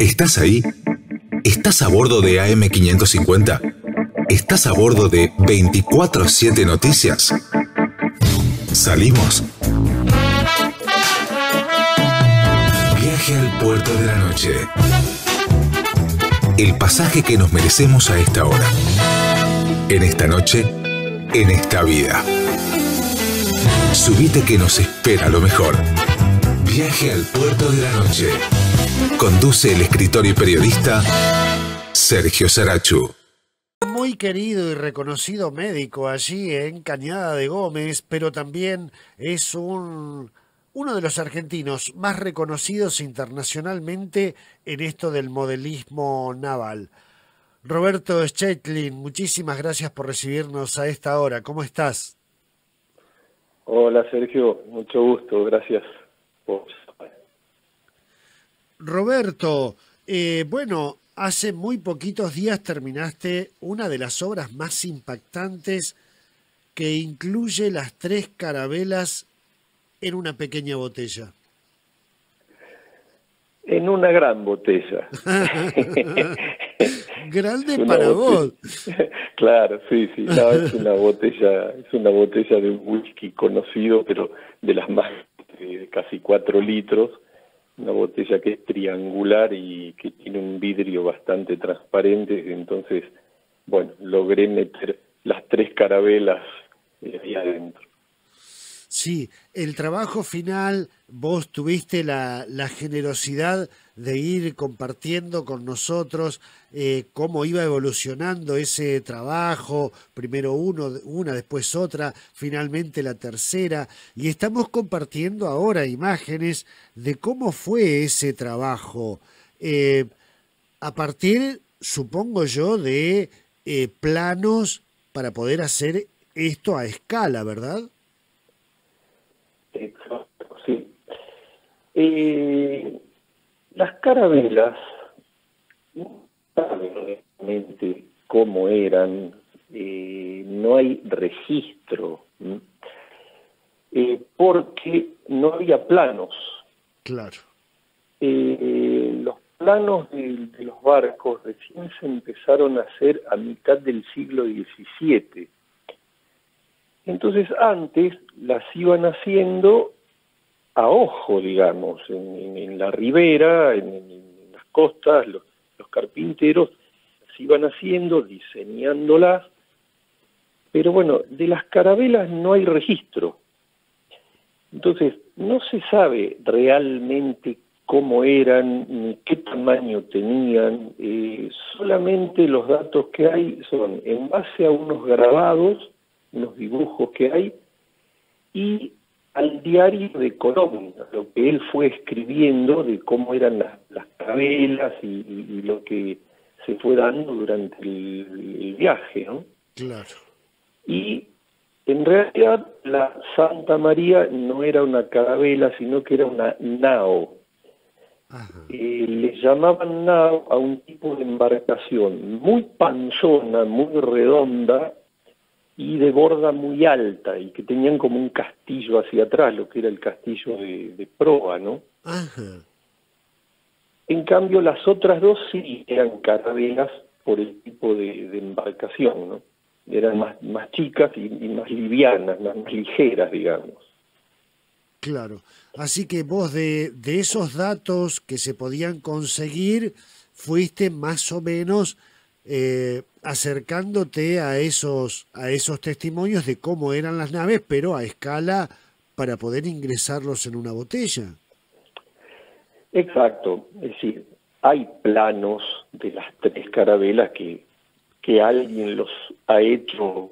¿Estás ahí? ¿Estás a bordo de AM550? ¿Estás a bordo de 24/7 Noticias? ¿Salimos? Viaje al puerto de la noche. El pasaje que nos merecemos a esta hora. En esta noche, en esta vida. Subite que nos espera lo mejor. Viaje al puerto de la noche. Conduce el escritor y periodista Sergio Sarachu. Muy querido y reconocido médico allí en Cañada de Gómez, pero también es uno de los argentinos más reconocidos internacionalmente en esto del modelismo naval. Roberto Schettling, muchísimas gracias por recibirnos a esta hora. ¿Cómo estás? Hola Sergio, mucho gusto, gracias por... Roberto, bueno, hace muy poquitos días terminaste una de las obras más impactantes que incluye las 3 carabelas en una pequeña botella. En una gran botella. Grande para vos. Claro, sí, no, es una botella de un whisky conocido, pero de las más de casi 4 litros. Una botella que es triangular y que tiene un vidrio bastante transparente, entonces, bueno, logré meter las 3 carabelas ahí adentro. Sí, el trabajo final, vos tuviste la generosidad de ir compartiendo con nosotros cómo iba evolucionando ese trabajo, primero una, después otra, finalmente la tercera, y estamos compartiendo ahora imágenes de cómo fue ese trabajo, a partir, supongo yo, de planos para poder hacer esto a escala, ¿verdad? Exacto, sí. Las carabelas, no saben realmente cómo eran, no hay registro, porque no había planos. Claro. Los planos de los barcos recién se empezaron a hacer a mitad del siglo XVII. Entonces antes las iban haciendo a ojo, digamos, en la ribera, en las costas, los carpinteros las iban haciendo, diseñándolas, pero bueno, de las carabelas no hay registro. Entonces no se sabe realmente cómo eran, ni qué tamaño tenían, solamente los datos que hay son en base a unos grabados, unos dibujos que hay, y al diario de Colón, lo que él fue escribiendo de cómo eran las carabelas y lo que se fue dando durante el viaje, ¿no? Claro. Y en realidad la Santa María no era una carabela, sino que era una nao. Le llamaban nao a un tipo de embarcación muy panzona, muy redonda, y de borda muy alta, y que tenían como un castillo hacia atrás, lo que era el castillo de proa, ¿no? Ajá. En cambio, las otras dos sí eran carabelas por el tipo de embarcación, ¿no? Eran más chicas y más livianas, más ligeras, digamos. Claro. Así que vos de esos datos que se podían conseguir, fuiste más o menos acercándote a esos testimonios de cómo eran las naves, pero a escala para poder ingresarlos en una botella. Exacto, es decir, hay planos de las 3 carabelas que alguien los ha hecho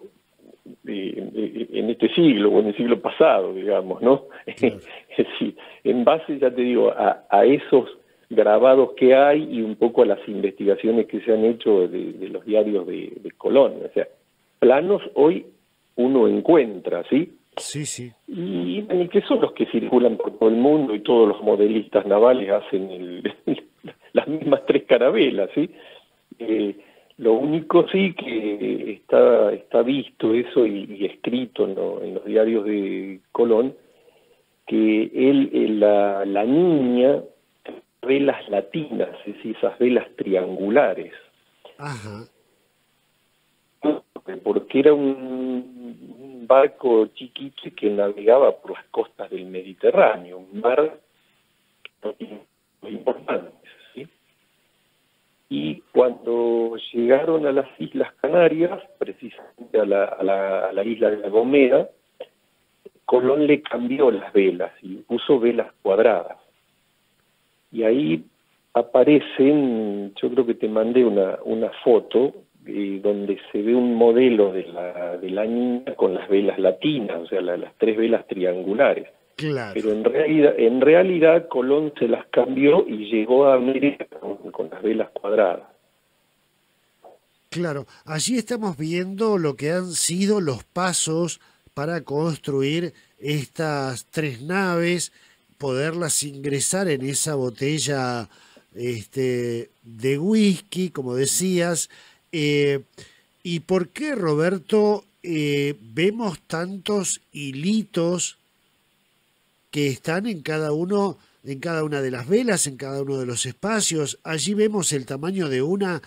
en este siglo o en el siglo pasado, digamos, ¿no? Claro. Es decir, en base, ya te digo, a esos grabados que hay y un poco a las investigaciones que se han hecho de los diarios de Colón. O sea, planos hoy uno encuentra, ¿sí? Sí. Y que son los que circulan por todo el mundo y todos los modelistas navales hacen las mismas 3 carabelas, ¿sí? Lo único sí que está visto eso y escrito en los diarios de Colón, que la niña velas latinas, es decir, esas velas triangulares. Ajá. Porque era un barco chiquito que navegaba por las costas del Mediterráneo, un mar que no tiene muy importante, ¿sí? Y cuando llegaron a las Islas Canarias, precisamente a la isla de La Gomera, Colón le cambió las velas y puso velas cuadradas. Y ahí aparecen, yo creo que te mandé una foto donde se ve un modelo de la niña con las velas latinas, o sea, las tres velas triangulares. Claro. Pero en realidad Colón se las cambió y llegó a América con las velas cuadradas. Claro, allí estamos viendo lo que han sido los pasos para construir estas tres naves, poderlas ingresar en esa botella de whisky, como decías. ¿Y por qué, Roberto, vemos tantos hilitos que están en cada una de las velas, en cada uno de los espacios? Allí vemos el tamaño de una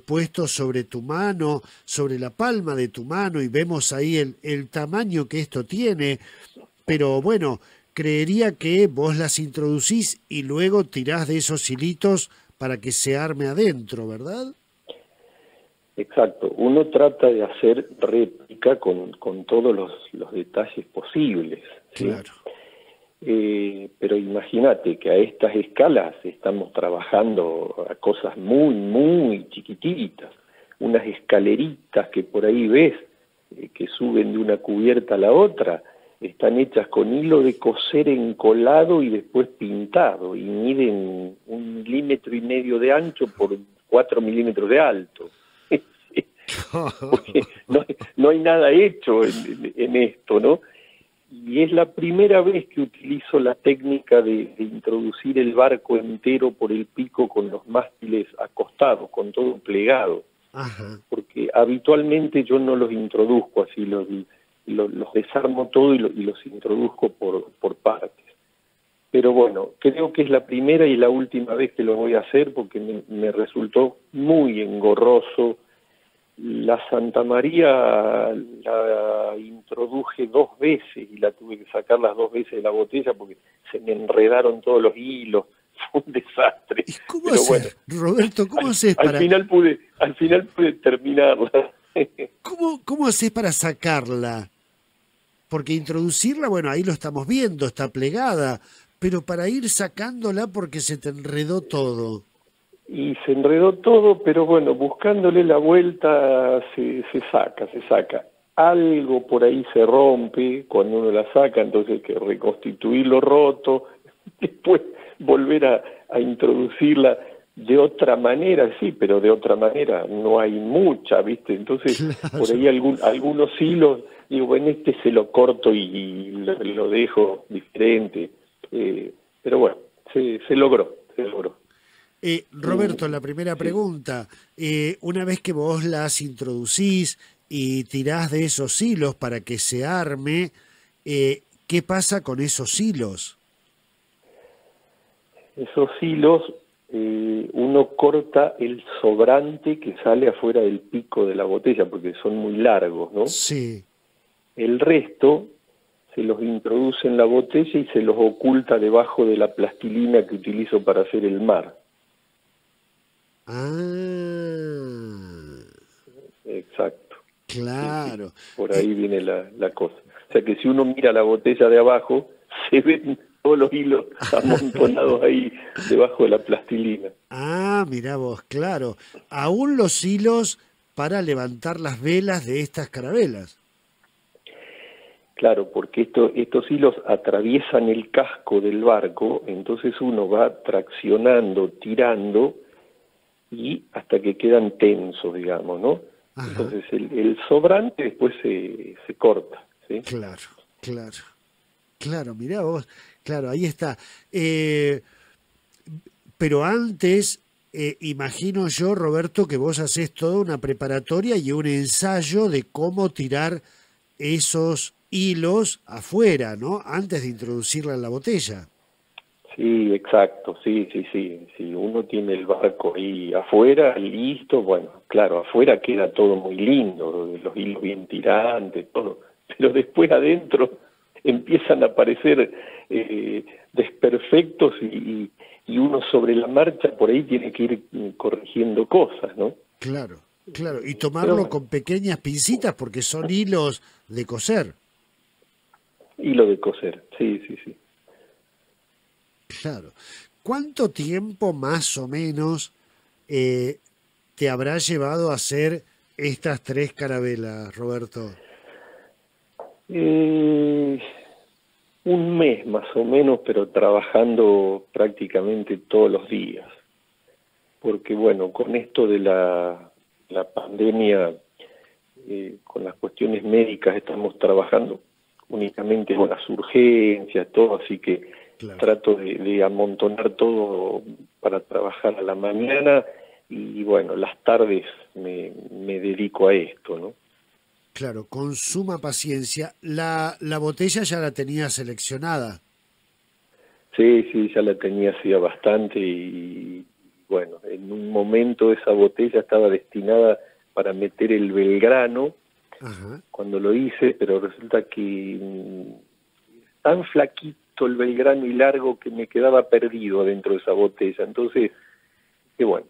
puesto sobre tu mano, sobre la palma de tu mano, y vemos ahí el tamaño que esto tiene. Pero bueno, creería que vos las introducís y luego tirás de esos hilitos para que se arme adentro, ¿verdad? Exacto. Uno trata de hacer réplica con todos los detalles posibles, ¿sí? Claro. Pero imagínate que a estas escalas estamos trabajando a cosas muy, muy chiquititas. Unas escaleritas que por ahí ves, que suben de una cubierta a la otra, están hechas con hilo de coser encolado y después pintado, y miden 1,5 milímetros de ancho por 4 milímetros de alto. Porque no hay nada hecho en esto, ¿no? Y es la primera vez que utilizo la técnica de introducir el barco entero por el pico con los mástiles acostados, con todo plegado. Ajá. Porque habitualmente yo no los introduzco así, los desarmo todo y los introduzco por partes. Pero bueno, creo que es la primera y la última vez que lo voy a hacer porque me resultó muy engorroso. La Santa María la introduje 2 veces y la tuve que sacar las 2 veces de la botella porque se me enredaron todos los hilos. Fue un desastre. ¿Y cómo pero haces, bueno, Roberto, cómo haces para... al final pude terminarla. ¿Cómo haces para sacarla? Porque introducirla, bueno, ahí lo estamos viendo, está plegada, pero para ir sacándola porque se te enredó todo. Y se enredó todo, pero bueno, buscándole la vuelta se saca. Algo por ahí se rompe cuando uno la saca, entonces hay que reconstituir lo roto, después volver a introducirla de otra manera, sí, pero de otra manera no hay mucha, ¿viste? Entonces, claro, por ahí algunos hilos, digo, bueno, se lo corto y lo dejo diferente, pero bueno, se logró. Roberto, la primera pregunta, una vez que vos las introducís y tirás de esos hilos para que se arme, ¿qué pasa con esos hilos? Esos hilos, uno corta el sobrante que sale afuera del pico de la botella, porque son muy largos, ¿no? Sí. El resto se los introduce en la botella y se los oculta debajo de la plastilina que utilizo para hacer el mar. Ah. Exacto. Claro. Sí. Por ahí viene la cosa. O sea que si uno mira la botella de abajo, se ven todos los hilos amontonados ahí debajo de la plastilina. Ah, mirá vos, claro. Aún los hilos para levantar las velas de estas carabelas. Claro, porque estos hilos atraviesan el casco del barco, entonces uno va traccionando, tirando, y hasta que quedan tensos, digamos, ¿no? Ajá. Entonces el sobrante después se corta, ¿sí? Claro, mirá vos, claro, ahí está. Pero antes, imagino yo, Roberto, que vos hacés toda una preparatoria y un ensayo de cómo tirar esos hilos afuera, ¿no? Antes de introducirla en la botella. Sí, exacto, sí, sí, sí. Si uno tiene el barco ahí afuera, listo, bueno, claro, afuera queda todo muy lindo, los hilos bien tirantes, todo, pero después adentro empiezan a aparecer desperfectos y uno sobre la marcha por ahí tiene que ir corrigiendo cosas, ¿no? Claro, claro. Y Pero tomarlo bueno, con pequeñas pincitas porque son hilos de coser. hilo de coser, sí, sí, sí. Claro. ¿Cuánto tiempo más o menos eh, te habrá llevado a hacer estas tres carabelas, Roberto? Eh, un mes más o menos, pero trabajando prácticamente todos los días. Porque bueno, con esto de la pandemia, con las cuestiones médicas estamos trabajando únicamente con las urgencias, todo, así que Claro. trato de amontonar todo para trabajar a la mañana y bueno, las tardes me dedico a esto, ¿no? Claro, con suma paciencia. La botella ya la tenía seleccionada. Sí, sí, ya la tenía hacía bastante y bueno, en un momento esa botella estaba destinada para meter el Belgrano Ajá, cuando lo hice, pero resulta que tan flaquito el Belgrano y largo que me quedaba perdido dentro de esa botella. Entonces, que bueno,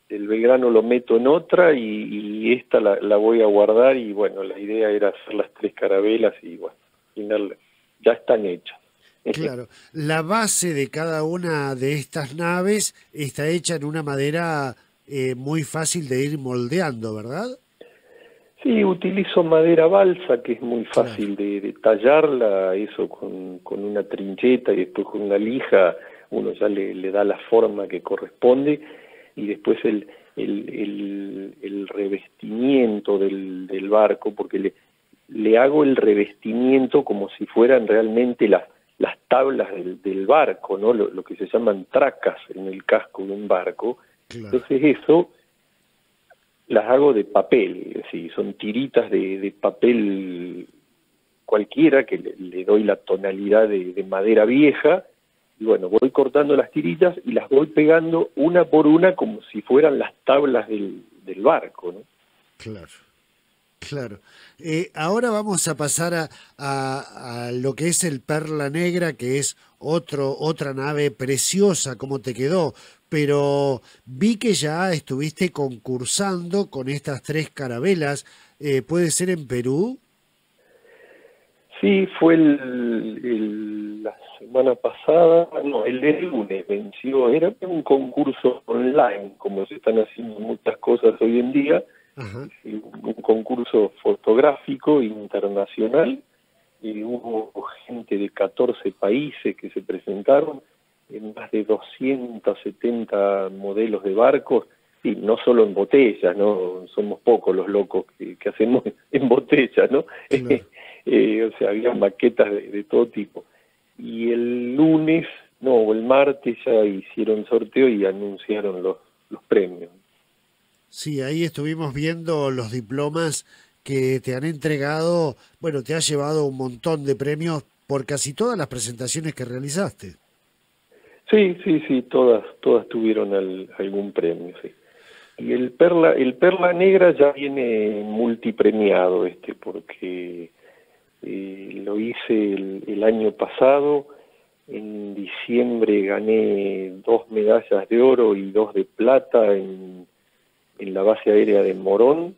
el Belgrano lo meto en otra y esta la voy a guardar y bueno, la idea era hacer las tres carabelas y bueno, al final ya están hechas. claro. La base de cada una de estas naves está hecha en una madera muy fácil de ir moldeando, ¿verdad? Sí, utilizo madera balsa, que es muy Claro, fácil de tallarla, eso con una trincheta y después con una lija, uno ya le da la forma que corresponde y después el revestimiento del barco, porque le hago el revestimiento como si fueran realmente las tablas del barco, ¿no? Lo que se llaman tracas en el casco de un barco. claro, Entonces eso las hago de papel, es decir, son tiritas de papel cualquiera que le doy la tonalidad de madera vieja y bueno, voy cortando las tiritas y las voy pegando una por una como si fueran las tablas del barco, ¿no? claro. Claro. Ahora vamos a pasar a lo que es el Perla Negra, que es otra nave preciosa, como te quedó. Pero vi que ya estuviste concursando con estas tres carabelas. ¿Puede ser en Perú? Sí, fue la semana pasada, no, el de lunes venció, era un concurso online, como se están haciendo muchas cosas hoy en día, Ajá. un concurso fotográfico internacional, y hubo gente de 14 países que se presentaron, en más de 270 modelos de barcos, y no solo en botellas, ¿no? Somos pocos los locos que hacemos en botellas, ¿no? Claro. O sea, había maquetas de todo tipo. Y el lunes, no, o el martes ya hicieron sorteo y anunciaron los premios. Sí, ahí estuvimos viendo los diplomas que te han entregado. Bueno, te has llevado un montón de premios por casi todas las presentaciones que realizaste. Sí, sí, sí, todas tuvieron algún premio, sí. Y el Perla Negra ya viene multipremiado, porque lo hice el año pasado. En diciembre gané 2 medallas de oro y 2 de plata en la base aérea de Morón.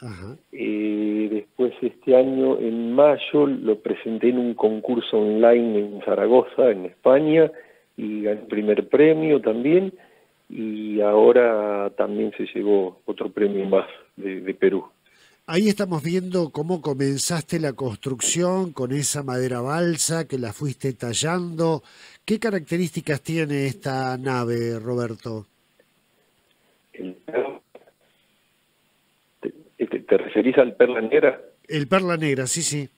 Ajá. Después este año, en mayo, lo presenté en un concurso online en Zaragoza, en España, y gané el primer premio también, y ahora también se llevó otro premio más de Perú. Ahí estamos viendo cómo comenzaste la construcción con esa madera balsa que la fuiste tallando. ¿Qué características tiene esta nave, Roberto? El, ¿te referís al Perla Negra? El Perla Negra, sí, sí.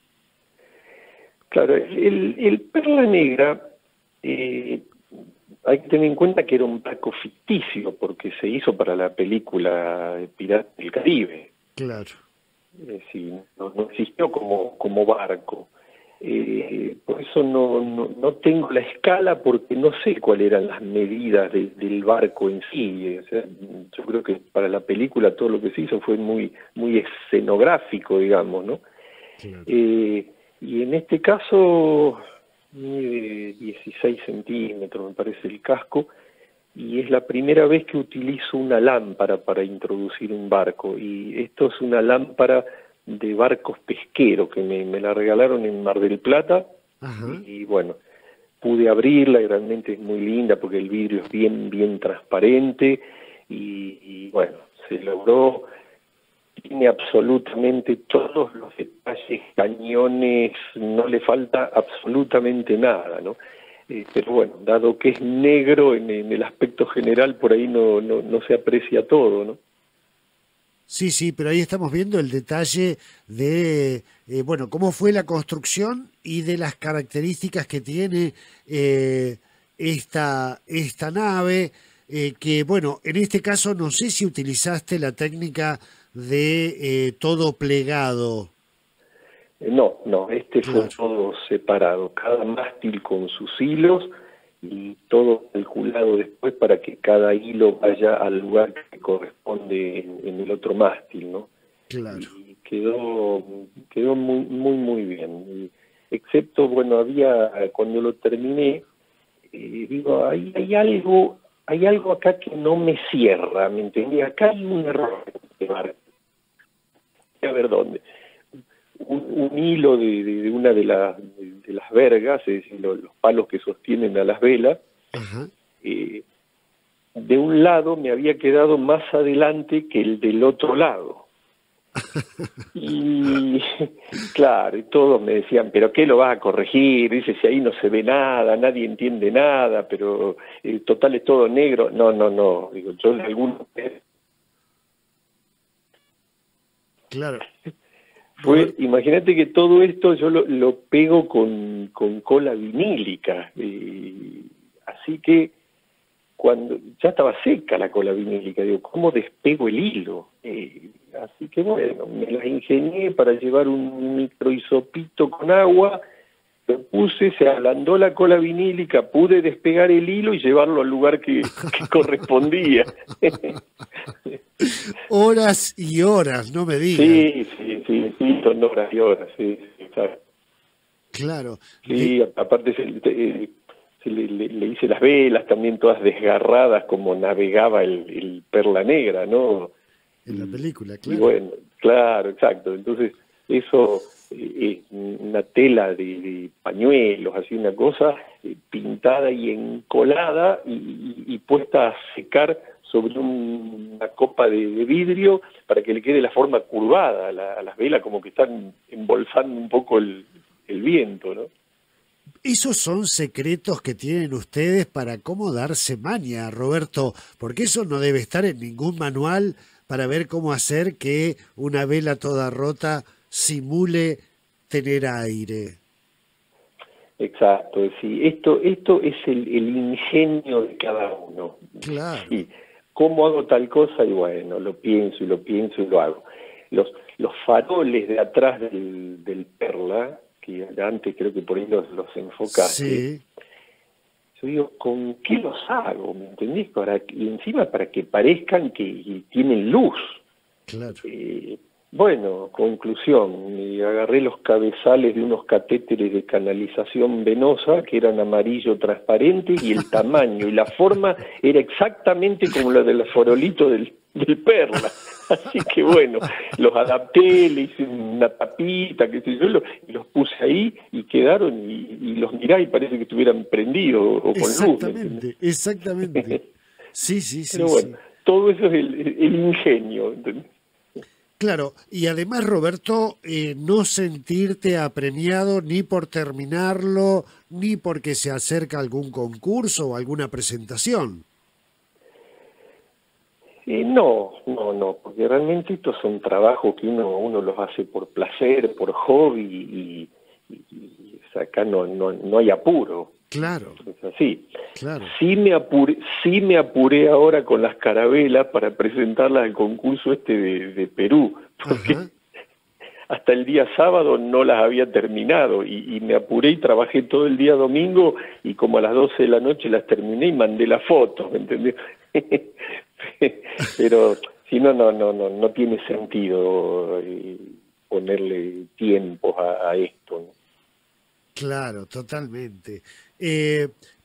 Claro, el Perla Negra, hay que tener en cuenta que era un barco ficticio, porque se hizo para la película Piratas del Caribe. Claro, Es decir, no existió como barco. Por eso no tengo la escala, porque no sé cuáles eran las medidas del barco en sí. O sea, yo creo que para la película todo lo que se hizo fue muy escenográfico, digamos, ¿no? Claro. Y en este caso mide 16 centímetros, me parece, el casco, y es la primera vez que utilizo una lámpara para introducir un barco, y esto es una lámpara de barcos pesqueros que me la regalaron en Mar del Plata. Ajá. Y bueno, pude abrirla y realmente es muy linda porque el vidrio es bien transparente y bueno, se logró. Tiene absolutamente todos los detalles, cañones, no le falta absolutamente nada, ¿no? Pero bueno, dado que es negro en el aspecto general, por ahí no se aprecia todo, ¿no? Sí, pero ahí estamos viendo el detalle de, bueno, cómo fue la construcción y de las características que tiene esta nave, que, bueno, en este caso no sé si utilizaste la técnica de todo plegado. No, este Claro. fue todo separado, cada mástil con sus hilos y todo calculado después para que cada hilo vaya al lugar que corresponde en el otro mástil, ¿no? Claro. Y quedó muy bien. Y, excepto, bueno, cuando lo terminé, digo, hay algo acá que no me cierra, ¿me entendí? Acá hay un error en este barco. A ver dónde. Un hilo de una de las vergas, es decir, los palos que sostienen a las velas, Ajá. de un lado me había quedado más adelante que el del otro lado. Y claro, y todos me decían, ¿pero qué lo vas a corregir? Dice, si ahí no se ve nada, nadie entiende nada, pero total es todo negro. No, digo, yo en algún... Claro. Imagínate que todo esto yo lo pego con cola vinílica, así que cuando ya estaba seca la cola vinílica, digo, ¿cómo despego el hilo? Así que bueno, me las ingenié para llevar un microhisopito con agua, lo puse, se ablandó la cola vinílica, pude despegar el hilo y llevarlo al lugar que correspondía. Horas y horas, no me digas. Sí, son horas y horas, sí, exacto. Claro. Sí, aparte le hice las velas también todas desgarradas como navegaba el Perla Negra, ¿no? En la película, claro. Y bueno, claro, exacto. Entonces, eso es una tela de pañuelos, así una cosa pintada y encolada y puesta a secar sobre una copa de vidrio para que le quede la forma curvada a las velas, como que están embolsando un poco el viento, ¿no? Esos son secretos que tienen ustedes para cómo darse maña, Roberto, porque eso no debe estar en ningún manual para ver cómo hacer que una vela toda rota simule tener aire. Exacto, sí. Esto es el ingenio de cada uno. Claro. Sí. ¿Cómo hago tal cosa? Y bueno, lo pienso y lo hago. Los faroles de atrás del Perla, que antes creo que por ahí los enfocaste, Sí. yo digo, ¿con qué los hago? ¿Me entendés? Y encima para que parezcan que tienen luz. Claro. Bueno, conclusión, me agarré los cabezales de unos catéteres de canalización venosa que eran amarillo transparente y el tamaño y la forma era exactamente como la del farolito del Perla. Así que bueno, los adapté, le hice una tapita, qué sé yo, y los puse ahí y quedaron y los mirá y parece que estuvieran prendidos o con luz. Exactamente. Sí. Pero bueno, todo eso es el ingenio, ¿entendés? Claro, y además, Roberto, no sentirte apremiado ni por terminarlo, ni porque se acerca algún concurso o alguna presentación. No, porque realmente estos son trabajos que uno los hace por placer, por hobby, y acá no hay apuro. Claro. Es así. Claro. Sí me apuré ahora con las carabelas para presentarlas al concurso de Perú, porque hasta el día sábado no las había terminado y me apuré y trabajé todo el día domingo y como a las 12 de la noche las terminé y mandé la foto, ¿me entendés? Pero si no, no tiene sentido ponerle tiempos a esto, ¿no? Claro, totalmente.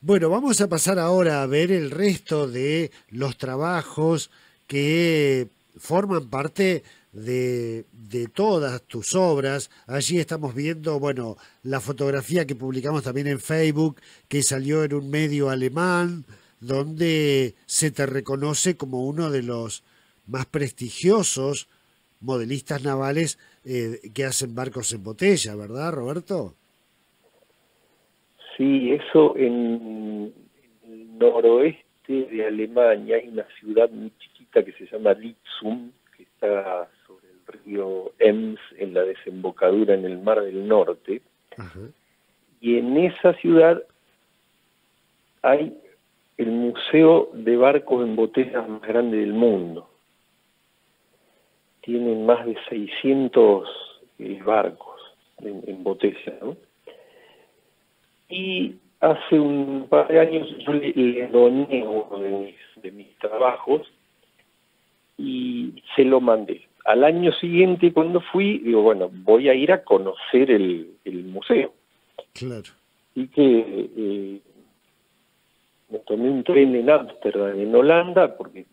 Bueno, vamos a pasar ahora a ver el resto de los trabajos que forman parte de todas tus obras. Allí estamos viendo, bueno, la fotografía que publicamos también en Facebook, que salió en un medio alemán, donde se te reconoce como uno de los más prestigiosos modelistas navales que hacen barcos en botella, ¿verdad, Roberto? Sí, eso en el noroeste de Alemania hay una ciudad muy chiquita que se llama Litsum, que está sobre el río Ems, en la desembocadura en el Mar del Norte. Ajá. Y en esa ciudad hay el museo de barcos en botellas más grande del mundo. Tienen más de 600 barcos en botella, ¿no? Y hace un par de años yo le doné uno de mis trabajos y se lo mandé. Al año siguiente, cuando fui, digo, bueno, voy a ir a conocer el museo. Claro. Y que me tomé un tren en Ámsterdam, en Holanda, porque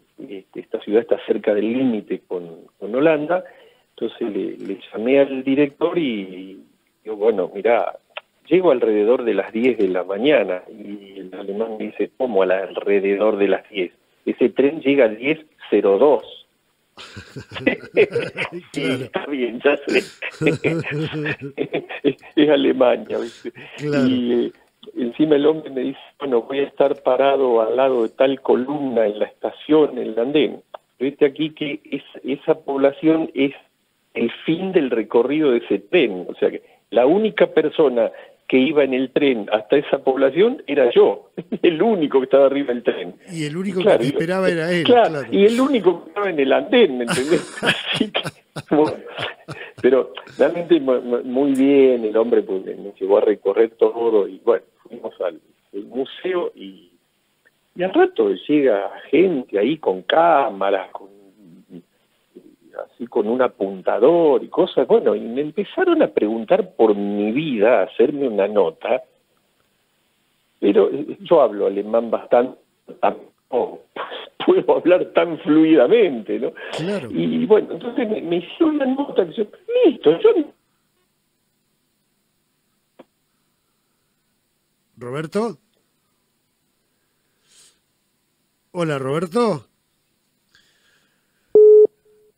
esta ciudad está cerca del límite con Holanda. Entonces le llamé al director y digo, bueno, mirá, llego alrededor de las 10 de la mañana, y el alemán me dice, ¿cómo alrededor de las 10? Ese tren llega a 10:02. Sí, está bien, ya sé. Es Alemania, ¿viste? Claro. Y encima el hombre me dice, bueno, voy a estar parado al lado de tal columna en la estación, en el andén. Viste aquí que esa población es el fin del recorrido de ese tren, o sea que la única persona que iba en el tren hasta esa población era yo, el único que estaba arriba del tren. Y el único Claro, que te esperaba era él. Claro, Claro. y el único que estaba en el andén, ¿me entendés? Así que, bueno, pero realmente muy bien el hombre, porque nos llevó a recorrer todo, y bueno, fuimos al museo y al rato llega gente ahí con cámaras, así con un apuntador y cosas, bueno, y me empezaron a preguntar por mi vida, a hacerme una nota, pero yo hablo alemán bastante, tampoco puedo hablar tan fluidamente, ¿no? Claro. Y bueno, entonces me hicieron una nota que yo, listo, yo... ¿Roberto? Hola, Roberto.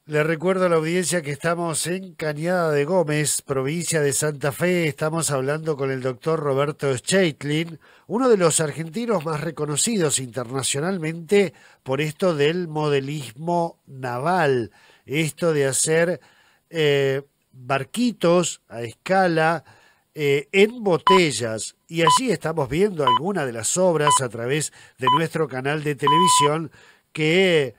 Le recuerdo a la audiencia que estamos en Cañada de Gómez, provincia de Santa Fe. Estamos hablando con el doctor Roberto Steitlin, uno de los argentinos más reconocidos internacionalmente por esto del modelismo naval, esto de hacer barquitos a escala en botellas. Y allí estamos viendo algunas de las obras a través de nuestro canal de televisión que...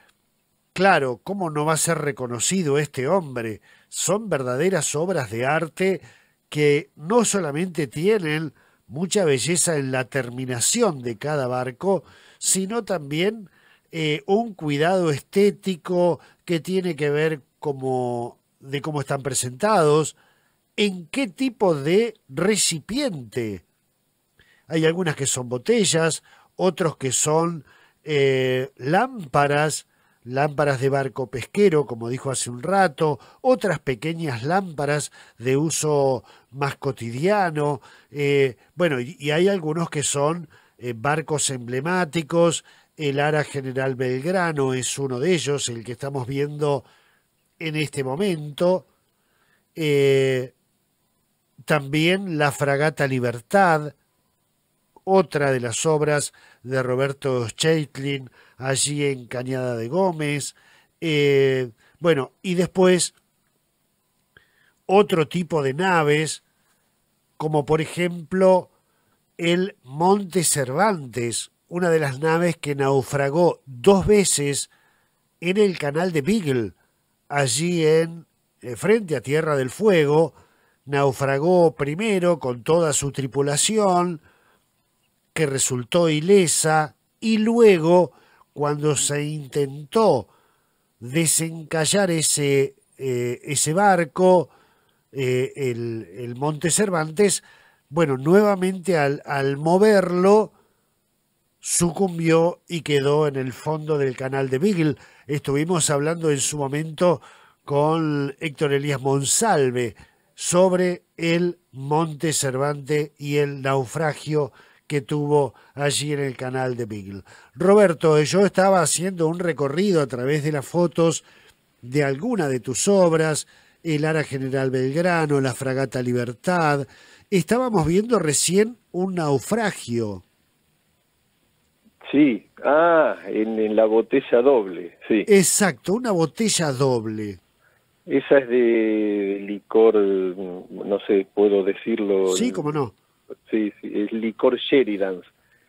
Claro, ¿cómo no va a ser reconocido este hombre? Son verdaderas obras de arte que no solamente tienen mucha belleza en la terminación de cada barco, sino también un cuidado estético que tiene que ver de cómo están presentados, en qué tipo de recipiente. Hay algunas que son botellas, otros que son lámparas de barco pesquero, como dijo hace un rato, otras pequeñas lámparas de uso más cotidiano, bueno, y hay algunos que son barcos emblemáticos. El Ara General Belgrano es uno de ellos, el que estamos viendo en este momento. También la Fragata Libertad, otra de las obras de Roberto Steitlin, allí en Cañada de Gómez. Bueno, y después otro tipo de naves, como por ejemplo el Monte Cervantes, una de las naves que naufragó 2 veces en el canal de Beagle, allí en frente a Tierra del Fuego, naufragó primero con toda su tripulación, que resultó ilesa, y luego, cuando se intentó desencallar ese barco, el Monte Cervantes, bueno, nuevamente al moverlo, sucumbió y quedó en el fondo del canal de Beagle. Estuvimos hablando en su momento con Héctor Elías Monsalve sobre el Monte Cervantes y el naufragio que tuvo allí en el canal de Beagle. Roberto, yo estaba haciendo un recorrido a través de las fotos de alguna de tus obras, el Ara General Belgrano, la Fragata Libertad. Estábamos viendo recién un naufragio. Sí, en la botella doble, sí. Exacto, una botella doble. Esa es de licor, no sé, puedo decirlo. Sí, cómo no. Sí, es licor Sheridan.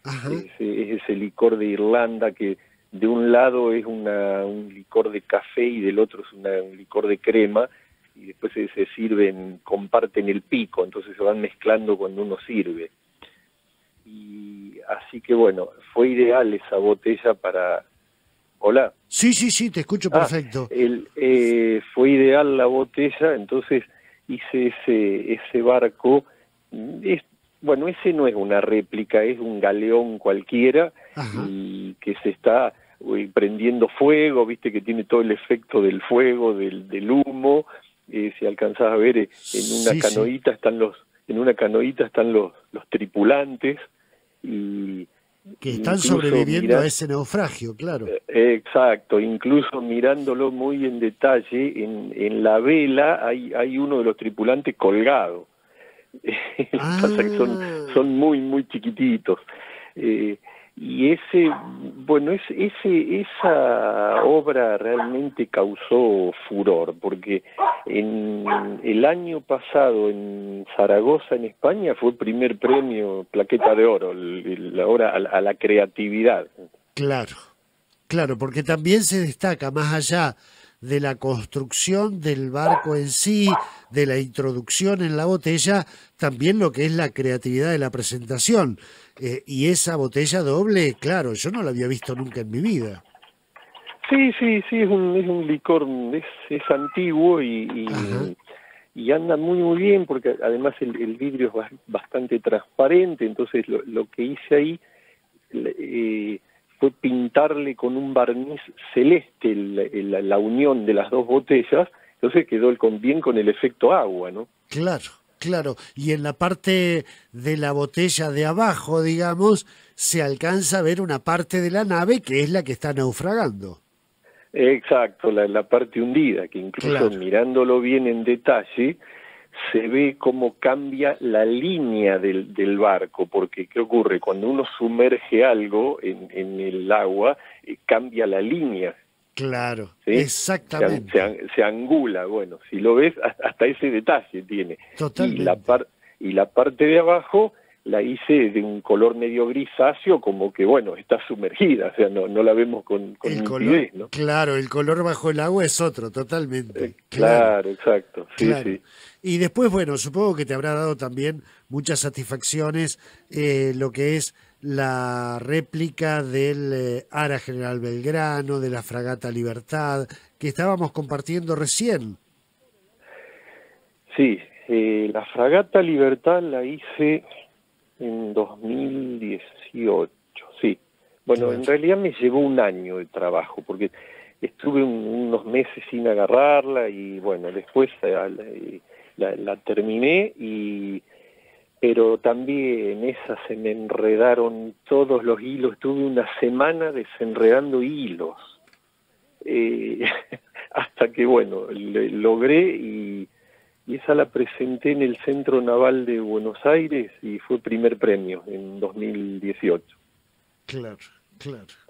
Es ese licor de Irlanda que de un lado es un licor de café y del otro es un licor de crema, y después se sirven, comparten el pico, entonces se van mezclando cuando uno sirve. Y así que bueno, fue ideal esa botella para... Hola. Sí, te escucho perfecto. Fue ideal la botella, entonces hice ese barco. Bueno, ese no es una réplica, es un galeón cualquiera. Ajá. Y que se está prendiendo fuego, viste que tiene todo el efecto del fuego, del humo. Si alcanzás a ver, en una canoita están los tripulantes y que están sobreviviendo a ese naufragio, claro. Exacto, incluso mirándolo muy en detalle, en la vela hay uno de los tripulantes colgado. Pasa que son muy, muy chiquititos. Y esa obra realmente causó furor, porque el año pasado en Zaragoza, en España, fue el primer premio Plaqueta de Oro, la obra a la creatividad. Claro, porque también se destaca, más allá de la construcción del barco en sí, de la introducción en la botella, también lo que es la creatividad de la presentación. Y esa botella doble, claro, yo no la había visto nunca en mi vida. Sí, es un licor, es antiguo y anda muy, muy bien, porque además el vidrio es bastante transparente, entonces lo que hice ahí fue pintarle con un barniz celeste la unión de las dos botellas, entonces quedó bien con el efecto agua, ¿no? Claro, y en la parte de la botella de abajo, digamos, se alcanza a ver una parte de la nave que es la que está naufragando. Exacto, la parte hundida, que incluso mirándolo bien en detalle, se ve cómo cambia la línea del barco, porque ¿qué ocurre? Cuando uno sumerge algo en el agua, cambia la línea. Claro, ¿sí? Exactamente. Se angula, bueno, si lo ves, hasta ese detalle tiene. Totalmente. Y la parte de abajo la hice de un color medio grisáceo, como que, bueno, está sumergida, o sea, no la vemos con nitidez, ¿no? Claro, el color bajo el agua es otro, totalmente. Claro, exacto, sí. Y después, bueno, supongo que te habrá dado también muchas satisfacciones lo que es la réplica del Ara General Belgrano, de la Fragata Libertad, que estábamos compartiendo recién. Sí, la Fragata Libertad la hice en 2018, sí. Bueno, en realidad me llevó un año de trabajo, porque estuve unos meses sin agarrarla y bueno, después la terminé, pero también esa se me enredaron todos los hilos, estuve una semana desenredando hilos, hasta que bueno, logré y esa la presenté en el Centro Naval de Buenos Aires y fue primer premio en 2018. Claro.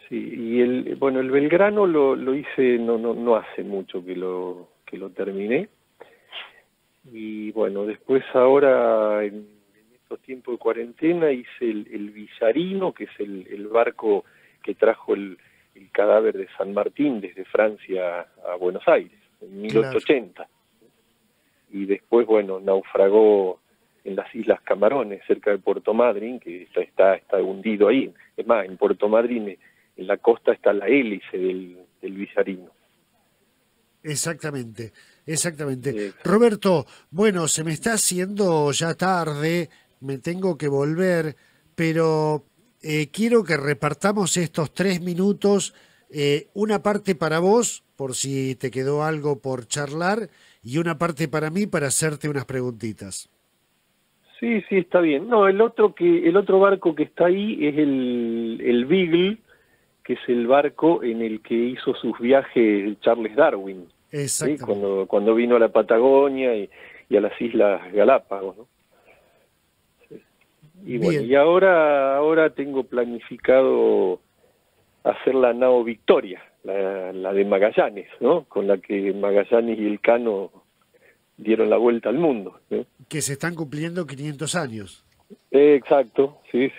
Sí, y el Belgrano lo hice no hace mucho que lo terminé. Y bueno, después ahora en estos tiempos de cuarentena hice el Villarino, que es el barco que trajo el cadáver de San Martín desde Francia a Buenos Aires en 1880. y después, bueno, naufragó en las Islas Camarones, cerca de Puerto Madryn, que está hundido ahí. Es más, en Puerto Madryn, en la costa, está la hélice del Vizarino. Exactamente, exactamente. Roberto, bueno, se me está haciendo ya tarde, me tengo que volver, pero quiero que repartamos estos 3 minutos, una parte para vos, por si te quedó algo por charlar, y una parte para mí para hacerte unas preguntitas. Sí, está bien. No, el otro barco que está ahí es el Beagle, que es el barco en el que hizo sus viajes Charles Darwin, ¿sí? Cuando vino a la Patagonia y a las Islas Galápagos, ¿no? Sí. Y bueno, y ahora tengo planificado hacer la nao Victoria, la de Magallanes, ¿no? Con la que Magallanes y Elcano dieron la vuelta al mundo, ¿no? Que se están cumpliendo 500 años. Exacto, sí.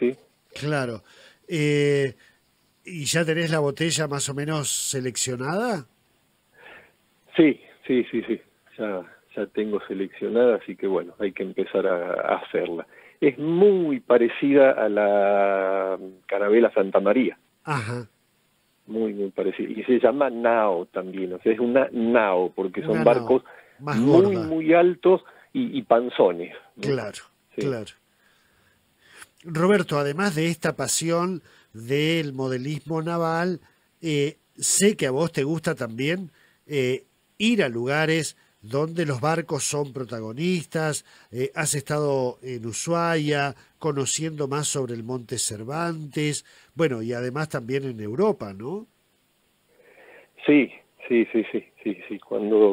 Claro. ¿Y ya tenés la botella más o menos seleccionada? Sí. Ya tengo seleccionada, así que bueno, hay que empezar a hacerla. Es muy parecida a la Carabela Santa María. Ajá. Muy parecida. Y se llama nao también, o sea, es una nao, porque son una barcos más muy altos y panzones, ¿no? Claro. Roberto, además de esta pasión del modelismo naval, sé que a vos te gusta también ir a lugares donde los barcos son protagonistas. Has estado en Ushuaia, conociendo más sobre el Monte Cervantes, bueno, y además también en Europa, ¿no? Sí.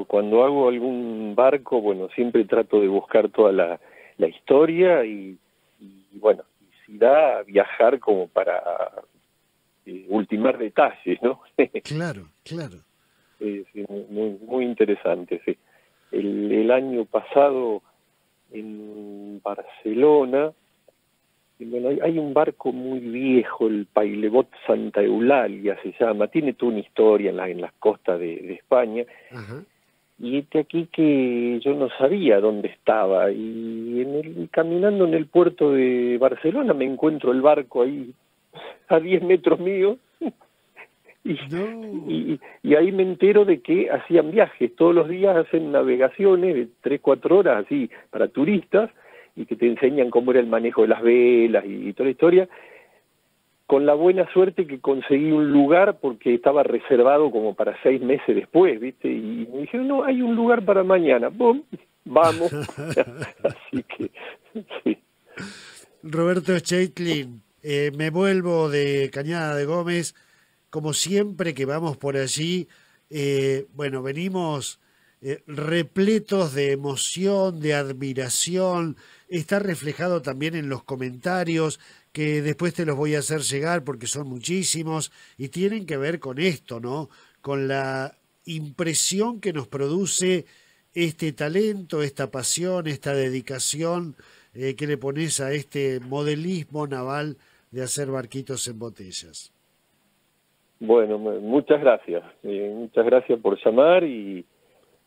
Cuando hago algún barco, bueno, siempre trato de buscar toda la historia y bueno, si da, viajar como para ultimar detalles, ¿no? Claro. Sí, muy interesante, sí. El año pasado en Barcelona, bueno, hay un barco muy viejo, el Pailebot Santa Eulalia se llama, tiene toda una historia en las costas de España. Ajá. Y aquí que yo no sabía dónde estaba, y caminando en el puerto de Barcelona me encuentro el barco ahí a 10 metros mío, y ahí me entero de que hacían viajes, todos los días hacen navegaciones de 3-4 horas así para turistas, y que te enseñan cómo era el manejo de las velas y toda la historia, con la buena suerte que conseguí un lugar porque estaba reservado como para 6 meses después, ¿viste? Y me dijeron, no, hay un lugar para mañana. ¡Bum! Vamos. Así que, sí. Roberto Steytlin, me vuelvo de Cañada de Gómez, como siempre que vamos por allí, bueno, venimos repletos de emoción, de admiración, está reflejado también en los comentarios, que después te los voy a hacer llegar porque son muchísimos y tienen que ver con esto, ¿no? Con la impresión que nos produce este talento, esta pasión, esta dedicación que le pones a este modelismo naval de hacer barquitos en botellas. Bueno, muchas gracias por llamar y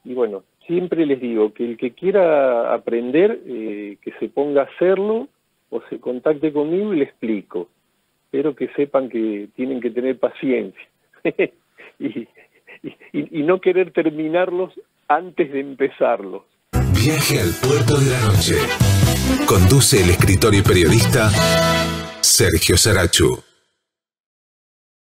bueno, siempre les digo que el que quiera aprender, que se ponga a hacerlo o se contacte conmigo y le explico. Pero que sepan que tienen que tener paciencia y no querer terminarlos antes de empezarlos. Viaje al puerto de la noche. Conduce el escritor y periodista Sergio Sarachu.